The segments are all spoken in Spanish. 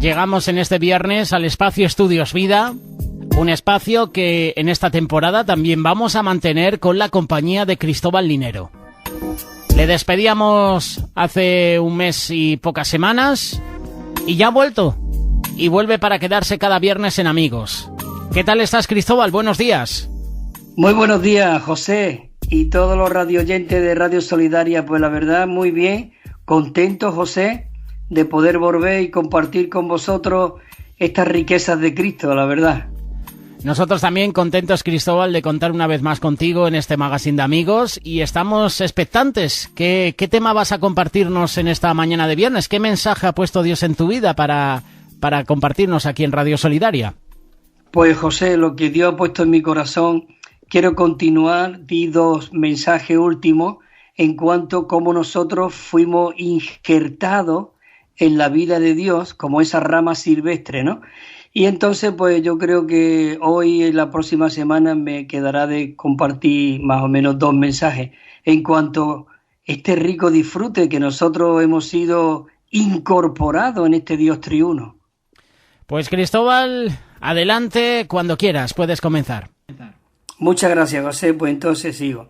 Llegamos en este viernes al espacio Estudios Vida, un espacio que en esta temporada también vamos a mantener con la compañía de Cristóbal Linero. Le despedíamos hace un mes y pocas semanas y ya ha vuelto. Y vuelve para quedarse cada viernes en Amigos. ¿Qué tal estás, Cristóbal? Buenos días. Muy buenos días, José, y todos los radioyentes de Radio Solidaria. Pues la verdad, muy bien, contento, José, de poder volver y compartir con vosotros estas riquezas de Cristo, la verdad. Nosotros también contentos, Cristóbal, de contar una vez más contigo en este magazine de Amigos y estamos expectantes. ¿Qué tema vas a compartirnos en esta mañana de viernes? ¿Qué mensaje ha puesto Dios en tu vida para compartirnos aquí en Radio Solidaria? Pues, José, lo que Dios ha puesto en mi corazón, quiero continuar, di dos mensajes últimos en cuanto a cómo nosotros fuimos injertados en la vida de Dios como esa rama silvestre, ¿no? Y entonces, pues yo creo que hoy y la próxima semana me quedará de compartir más o menos dos mensajes en cuanto a este rico disfrute que nosotros hemos sido incorporados en este Dios triuno. Pues, Cristóbal, adelante, cuando quieras, puedes comenzar. Muchas gracias, José, pues entonces sigo.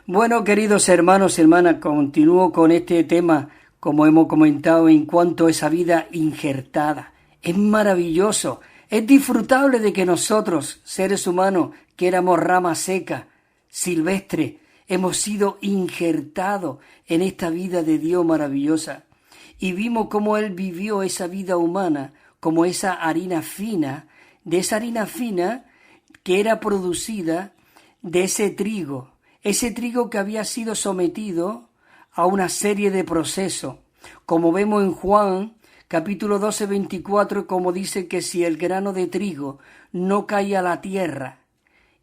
Bueno, queridos hermanos y hermanas, continúo con este tema, como hemos comentado, en cuanto a esa vida injertada. Es maravilloso, es disfrutable de que nosotros, seres humanos, que éramos rama seca, silvestre, hemos sido injertados en esta vida de Dios maravillosa. Y vimos cómo Él vivió esa vida humana, como esa harina fina, de esa harina fina que era producida de ese trigo que había sido sometido a una serie de procesos. Como vemos en Juan, capítulo 12, 24, como dice que si el grano de trigo no caía a la tierra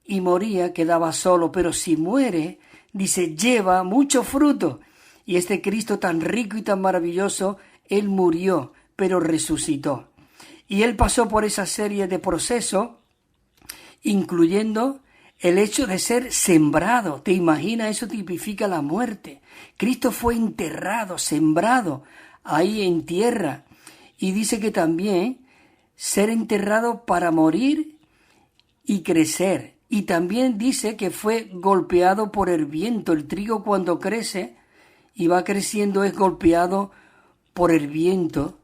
y moría, quedaba solo, pero si muere, dice, lleva mucho fruto. Y este Cristo tan rico y tan maravilloso, Él murió, pero resucitó. Y Él pasó por esa serie de procesos, incluyendo el hecho de ser sembrado. ¿Te imaginas? Eso tipifica la muerte. Cristo fue enterrado, sembrado ahí en tierra. Y dice que también ser enterrado para morir y crecer. Y también dice que fue golpeado por el viento. El trigo cuando crece y va creciendo es golpeado por el viento,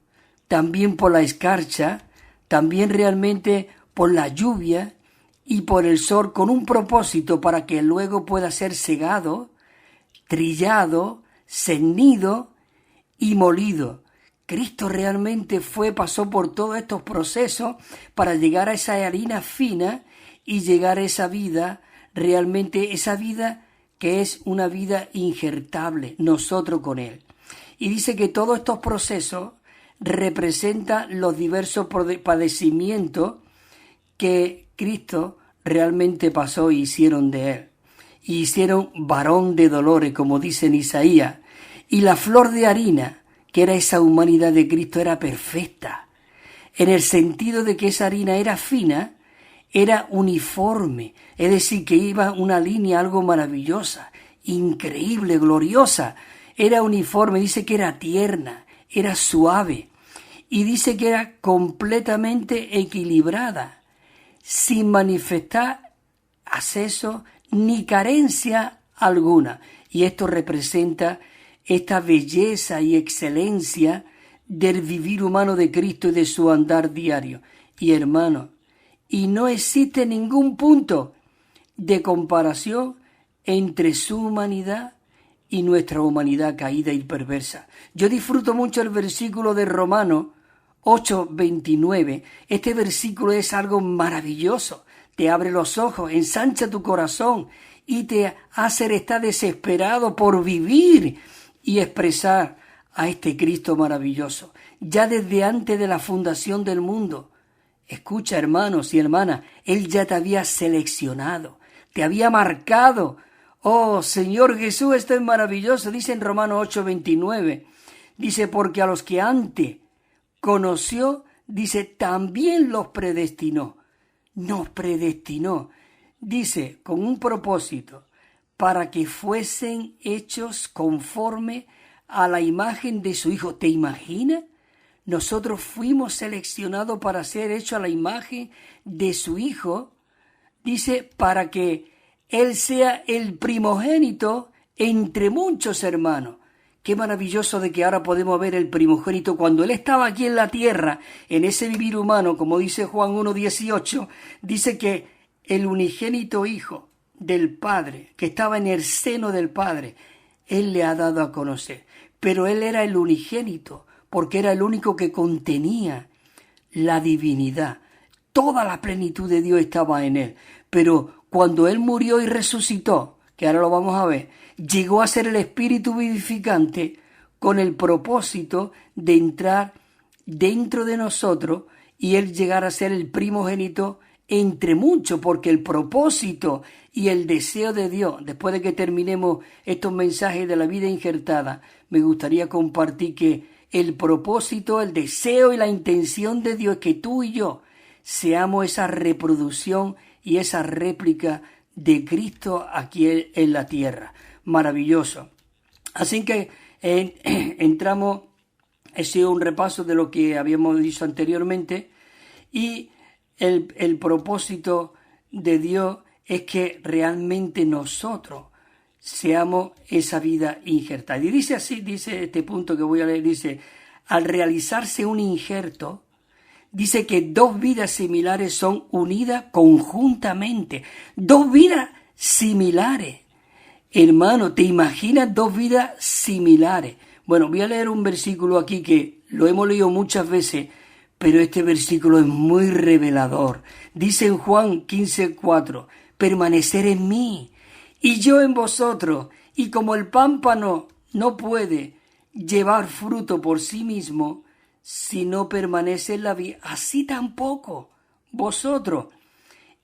también por la escarcha, también realmente por la lluvia y por el sol, con un propósito para que luego pueda ser segado, trillado, cernido y molido. Cristo realmente pasó por todos estos procesos para llegar a esa harina fina y llegar a esa vida, realmente esa vida que es una vida injertable, nosotros con Él. Y dice que todos estos procesos representan los diversos padecimientos que Cristo realmente pasó y hicieron de Él. Y hicieron varón de dolores, como dice en Isaías. Y la flor de harina, que era esa humanidad de Cristo, era perfecta, en el sentido de que esa harina era fina, era uniforme, es decir, que iba una línea algo maravillosa, increíble, gloriosa, era uniforme, dice que era tierna, era suave, y dice que era completamente equilibrada, sin manifestar acceso ni carencia alguna. Y esto representa esta belleza y excelencia del vivir humano de Cristo y de su andar diario. Y hermano, y no existe ningún punto de comparación entre su humanidad y nuestra humanidad caída y perversa. Yo disfruto mucho el versículo de Romanos 8:29. Este versículo es algo maravilloso. Te abre los ojos, ensancha tu corazón y te hace estar desesperado por vivir y expresar a este Cristo maravilloso. Ya desde antes de la fundación del mundo, escucha, hermanos y hermanas, Él ya te había seleccionado, te había marcado. Oh, Señor Jesús, esto es maravilloso. Dice en Romanos 8:29, dice, porque a los que antes conoció, dice, también los predestinó. Nos predestinó, dice, con un propósito, para que fuesen hechos conforme a la imagen de su Hijo. ¿Te imaginas? nosotros fuimos seleccionados para ser hechos a la imagen de su Hijo, dice, para que Él sea el primogénito entre muchos hermanos. Qué maravilloso de que ahora podemos ver el primogénito. Cuando Él estaba aquí en la tierra, en ese vivir humano, como dice Juan 1:18, dice que el unigénito Hijo del Padre, que estaba en el seno del Padre, Él le ha dado a conocer. Pero Él era el unigénito, porque era el único que contenía la divinidad. Toda la plenitud de Dios estaba en Él. Pero cuando Él murió y resucitó, que ahora lo vamos a ver, llegó a ser el Espíritu vivificante con el propósito de entrar dentro de nosotros y Él llegar a ser el primogénito entre muchos, porque el propósito y el deseo de Dios, después de que terminemos estos mensajes de la vida injertada, me gustaría compartir que el propósito, el deseo y la intención de Dios es que tú y yo seamos esa reproducción y esa réplica de Cristo aquí en la tierra. Maravilloso. Así que entramos, ha sido un repaso de lo que habíamos dicho anteriormente, y el propósito de Dios es que realmente nosotros seamos esa vida injertada. Y dice así, dice este punto que voy a leer, dice, al realizarse un injerto, dice que dos vidas similares son unidas conjuntamente. Dos vidas similares. Hermano, ¿te imaginas dos vidas similares? Bueno, voy a leer un versículo aquí que lo hemos leído muchas veces, pero este versículo es muy revelador. Dice en Juan 15:4, permanecer en mí y yo en vosotros. Y como el pámpano no puede llevar fruto por sí mismo, si no permanece en la vid, así tampoco vosotros.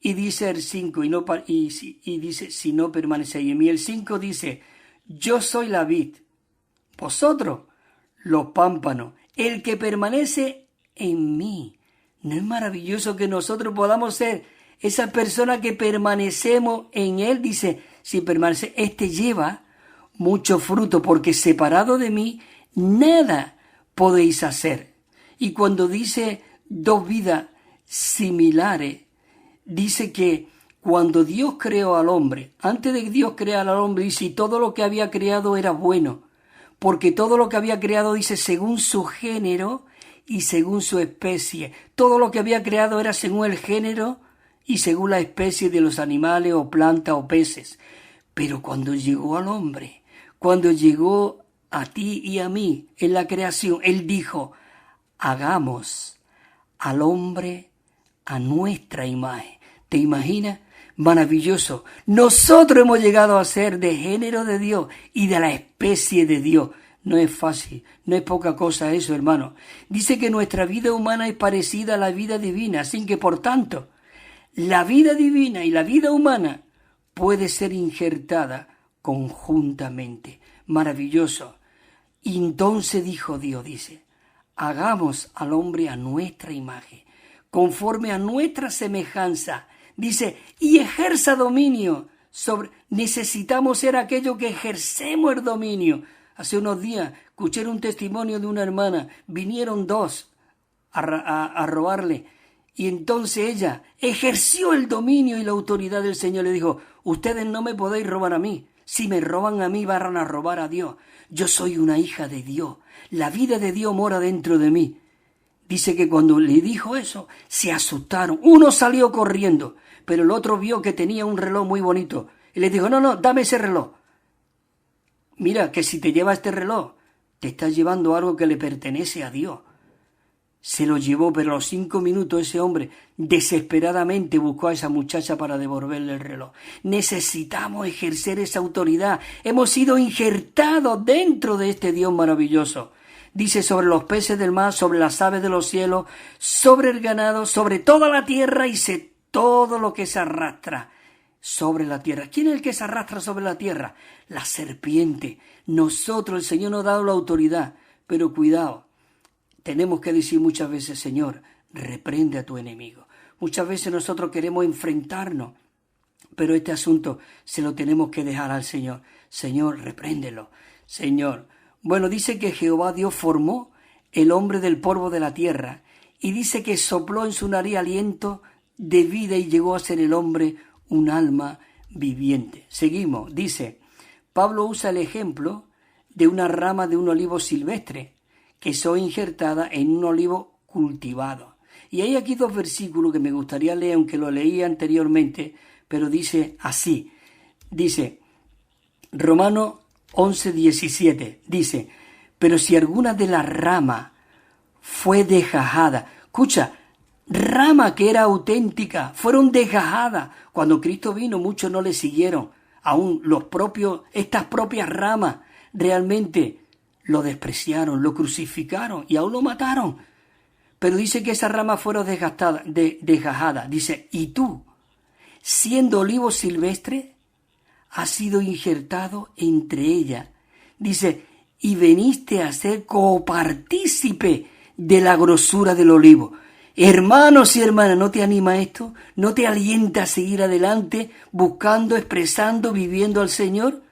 Y dice el 5, y dice, si no permanecéis en mí. El 5 dice, yo soy la vid, vosotros los pámpanos, el que permanece en mí. ¿No es maravilloso que nosotros podamos ser esa persona que permanecemos en Él? Dice, si permanece, lleva mucho fruto, porque separado de mí, nada podéis hacer. Y cuando dice dos vidas similares, dice que cuando Dios creó al hombre, antes de que Dios creara al hombre, dice, y todo lo que había creado era bueno, porque todo lo que había creado, dice, según su género y según su especie. Todo lo que había creado era según el género y según la especie de los animales o plantas o peces. Pero cuando llegó al hombre, cuando llegó a ti y a mí en la creación, Él dijo, hagamos al hombre a nuestra imagen. ¿Te imaginas? Maravilloso. Nosotros hemos llegado a ser de género de Dios y de la especie de Dios. No es fácil, no es poca cosa eso, hermano. Dice que nuestra vida humana es parecida a la vida divina, así que por tanto, la vida divina y la vida humana puede ser injertada conjuntamente. Maravilloso. Y entonces dijo Dios, dice, hagamos al hombre a nuestra imagen, conforme a nuestra semejanza. Dice, y ejerza dominio sobre... Necesitamos ser aquellos que ejercemos el dominio. Hace unos días escuché un testimonio de una hermana. Vinieron dos a robarle. Y entonces ella ejerció el dominio y la autoridad del Señor. Le dijo, ustedes no me podéis robar a mí. Si me roban a mí, van a robar a Dios. Yo soy una hija de Dios. La vida de Dios mora dentro de mí. Dice que cuando le dijo eso, se asustaron. Uno salió corriendo, pero el otro vio que tenía un reloj muy bonito. Y le dijo, no, dame ese reloj. Mira, que si te lleva este reloj, te estás llevando algo que le pertenece a Dios. Se lo llevó, pero a los 5 minutos ese hombre desesperadamente buscó a esa muchacha para devolverle el reloj. Necesitamos ejercer esa autoridad. Hemos sido injertados dentro de este Dios maravilloso. Dice, sobre los peces del mar, sobre las aves de los cielos, sobre el ganado, sobre toda la tierra, y todo lo que se arrastra sobre la tierra. ¿Quién es el que se arrastra sobre la tierra? La serpiente. Nosotros, el Señor nos ha dado la autoridad, pero cuidado. Tenemos que decir muchas veces, Señor, reprende a tu enemigo. Muchas veces nosotros queremos enfrentarnos, pero este asunto se lo tenemos que dejar al Señor. Señor, repréndelo. Señor. Bueno, dice que Jehová Dios formó el hombre del polvo de la tierra, y dice que sopló en su nariz aliento de vida y llegó a ser el hombre un alma viviente. Seguimos, dice, Pablo usa el ejemplo de una rama de un olivo silvestre que fue injertada en un olivo cultivado. Y hay aquí dos versículos que me gustaría leer, aunque lo leí anteriormente, pero dice así, dice, Romanos 11:17, dice, pero si alguna de las ramas fue desgajada, escucha, rama que era auténtica, fueron desgajadas. Cuando Cristo vino, muchos no le siguieron. Aún estas propias ramas realmente lo despreciaron, lo crucificaron y aún lo mataron. Pero dice que esas ramas fueron desgajadas. Dice, y tú, siendo olivo silvestre, has sido injertado entre ellas. Dice, y veniste a ser copartícipe de la grosura del olivo. Hermanos y hermanas, ¿no te anima esto? ¿No te alienta a seguir adelante, buscando, expresando, viviendo al Señor?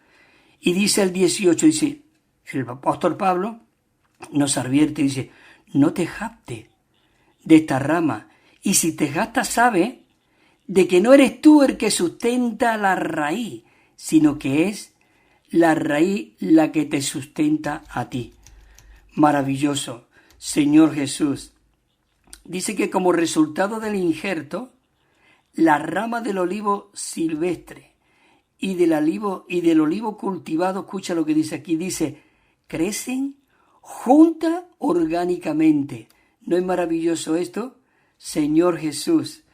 Y dice el 18, dice, el apóstol Pablo nos advierte, dice, no te jactes de esta rama. Y si te jactas, sabe de que no eres tú el que sustenta la raíz, sino que es la raíz la que te sustenta a ti. Maravilloso, Señor Jesús. Dice que como resultado del injerto, la rama del olivo silvestre y del olivo cultivado, escucha lo que dice aquí, dice, crecen juntas orgánicamente. ¿No es maravilloso esto? Señor Jesús,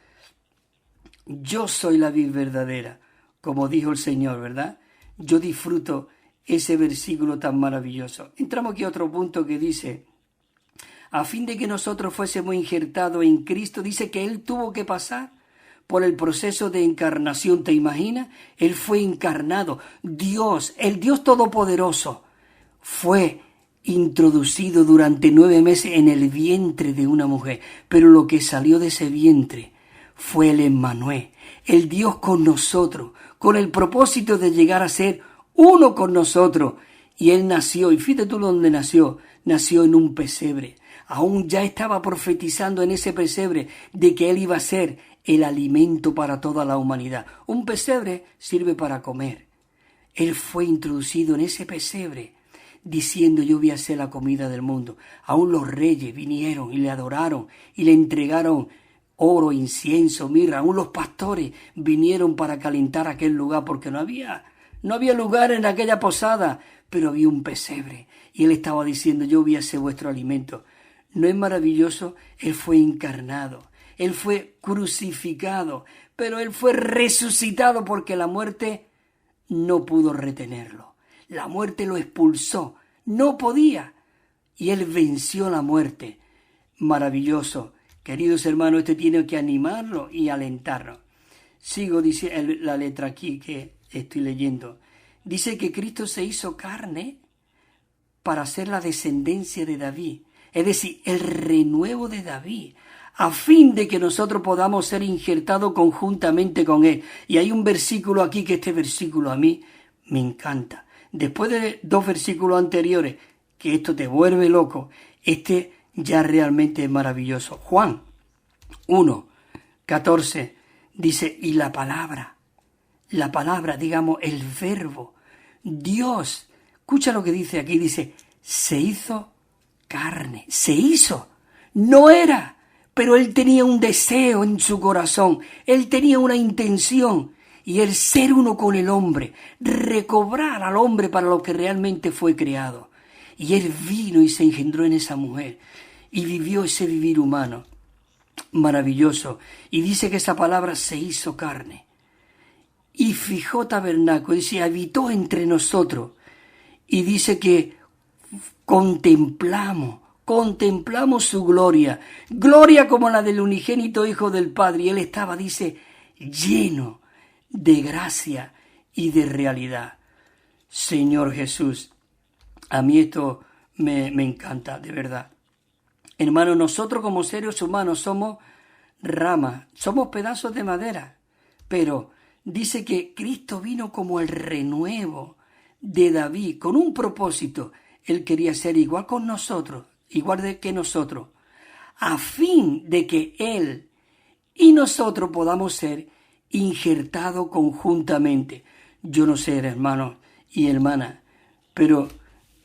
yo soy la vid verdadera, como dijo el Señor, ¿verdad? Yo disfruto ese versículo tan maravilloso. Entramos aquí a otro punto que dice, a fin de que nosotros fuésemos injertados en Cristo, dice que Él tuvo que pasar por el proceso de encarnación. ¿Te imaginas? Él fue encarnado. Dios, el Dios Todopoderoso, fue introducido durante 9 meses en el vientre de una mujer. Pero lo que salió de ese vientre fue el Emmanuel, el Dios con nosotros, con el propósito de llegar a ser uno con nosotros. Y Él nació, y fíjate tú dónde nació en un pesebre. Aún ya estaba profetizando en ese pesebre de que Él iba a ser el alimento para toda la humanidad. Un pesebre sirve para comer. Él fue introducido en ese pesebre diciendo, yo voy a ser la comida del mundo. Aún los reyes vinieron y le adoraron y le entregaron oro, incienso, mirra. Aún los pastores vinieron para calentar aquel lugar porque no había lugar en aquella posada, pero había un pesebre. Y Él estaba diciendo, yo voy a ser vuestro alimento. ¿No es maravilloso? Él fue encarnado, Él fue crucificado, pero Él fue resucitado porque la muerte no pudo retenerlo. La muerte lo expulsó, no podía, y Él venció la muerte. Maravilloso. Queridos hermanos, este tiene que animarlo y alentarlo. Sigo, dice la letra aquí que estoy leyendo. Dice que Cristo se hizo carne para ser la descendencia de David. Es decir, el renuevo de David, a fin de que nosotros podamos ser injertados conjuntamente con Él. Y hay un versículo aquí que este versículo a mí me encanta. Después de 2 versículos anteriores, que esto te vuelve loco, este ya realmente es maravilloso. Juan 1:14 dice, y la palabra, digamos, el verbo, Dios, escucha lo que dice aquí, dice, se hizo carne, se hizo, no era, pero Él tenía un deseo en su corazón, Él tenía una intención, y el ser uno con el hombre, recobrar al hombre para lo que realmente fue creado. Y Él vino y se engendró en esa mujer, y vivió ese vivir humano, maravilloso, y dice que esa palabra se hizo carne, y fijó tabernáculo, dice, habitó entre nosotros, y dice que contemplamos su gloria como la del unigénito Hijo del Padre, y Él estaba, dice, lleno de gracia y de realidad. Señor Jesús, a mí esto me encanta, de verdad. Hermano, nosotros como seres humanos somos ramas, somos pedazos de madera, pero dice que Cristo vino como el renuevo de David, con un propósito. Él quería ser igual con nosotros, igual que nosotros, a fin de que Él y nosotros podamos ser injertados conjuntamente. Yo no sé, hermanos y hermanas, pero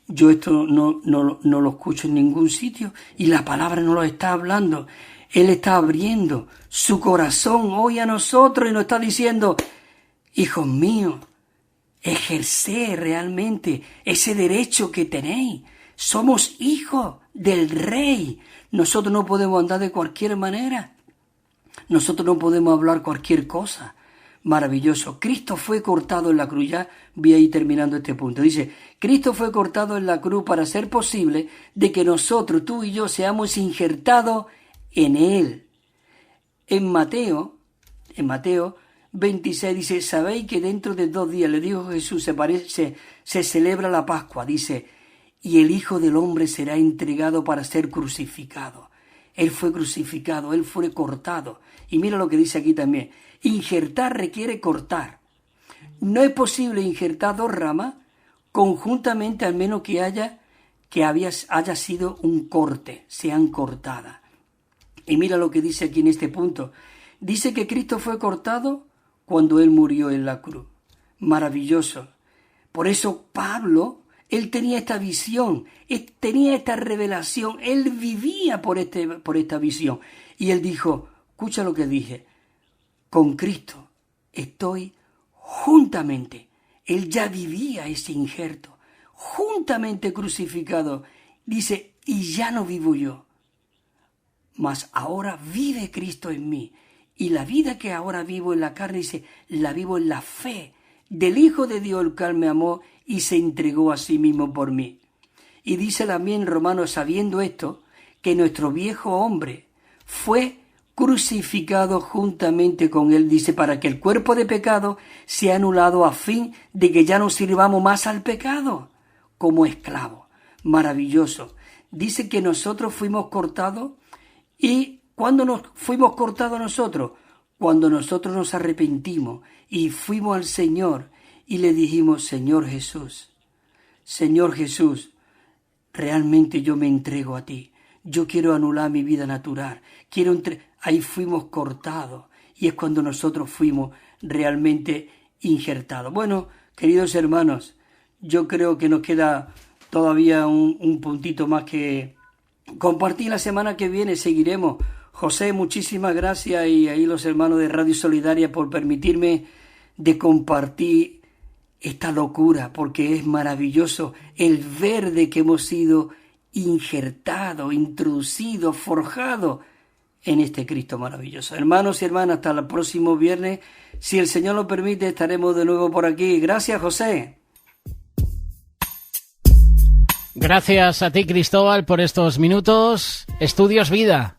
yo esto no lo escucho en ningún sitio y la palabra no lo está hablando. Él está abriendo su corazón hoy a nosotros y nos está diciendo, hijos míos, ejerced realmente ese derecho que tenéis. Somos hijos del Rey. Nosotros no podemos andar de cualquier manera. Nosotros no podemos hablar cualquier cosa. Maravilloso. Cristo fue cortado en la cruz. Ya voy a ir terminando este punto. Dice, Cristo fue cortado en la cruz para hacer posible de que nosotros, tú y yo, seamos injertados en Él. En Mateo 26 dice, sabéis que dentro de 2 días, le dijo Jesús, se celebra la Pascua, dice, y el Hijo del Hombre será entregado para ser crucificado. Él fue crucificado, Él fue cortado. Y mira lo que dice aquí también, injertar requiere cortar. No es posible injertar 2 ramas conjuntamente, al menos que haya sido un corte, sean cortadas. Y mira lo que dice aquí en este punto. Dice que Cristo fue cortado cuando Él murió en la cruz. Maravilloso. Por eso Pablo, él tenía esta visión, tenía esta revelación, él vivía por esta visión. Y él dijo, escucha lo que dije, con Cristo estoy juntamente. Él ya vivía ese injerto, juntamente crucificado. Dice, y ya no vivo yo, mas ahora vive Cristo en mí. Y la vida que ahora vivo en la carne, dice, la vivo en la fe del Hijo de Dios, el cual me amó y se entregó a sí mismo por mí. Y dice también Romanos, sabiendo esto, que nuestro viejo hombre fue crucificado juntamente con Él, dice, para que el cuerpo de pecado sea anulado a fin de que ya no sirvamos más al pecado como esclavos. Maravilloso. Dice que nosotros fuimos cortados. ¿Y cuándo nos fuimos cortados nosotros? Cuando nosotros nos arrepentimos y fuimos al Señor y le dijimos, Señor Jesús, realmente yo me entrego a ti. Yo quiero anular mi vida natural. Ahí fuimos cortados y es cuando nosotros fuimos realmente injertados. Bueno, queridos hermanos, yo creo que nos queda todavía un puntito más que compartir. La semana que viene seguiremos. José, muchísimas gracias, y ahí los hermanos de Radio Solidaria por permitirme de compartir esta locura, porque es maravilloso el ver de que hemos sido injertados, introducidos, forjados en este Cristo maravilloso. Hermanos y hermanas, hasta el próximo viernes. Si el Señor lo permite, estaremos de nuevo por aquí. Gracias, José. Gracias a ti, Cristóbal, por estos minutos. Estudios Vida.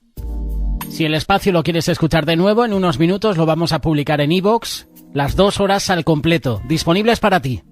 Si el espacio lo quieres escuchar de nuevo, en unos minutos lo vamos a publicar en iVoox, las 2 horas al completo, disponibles para ti.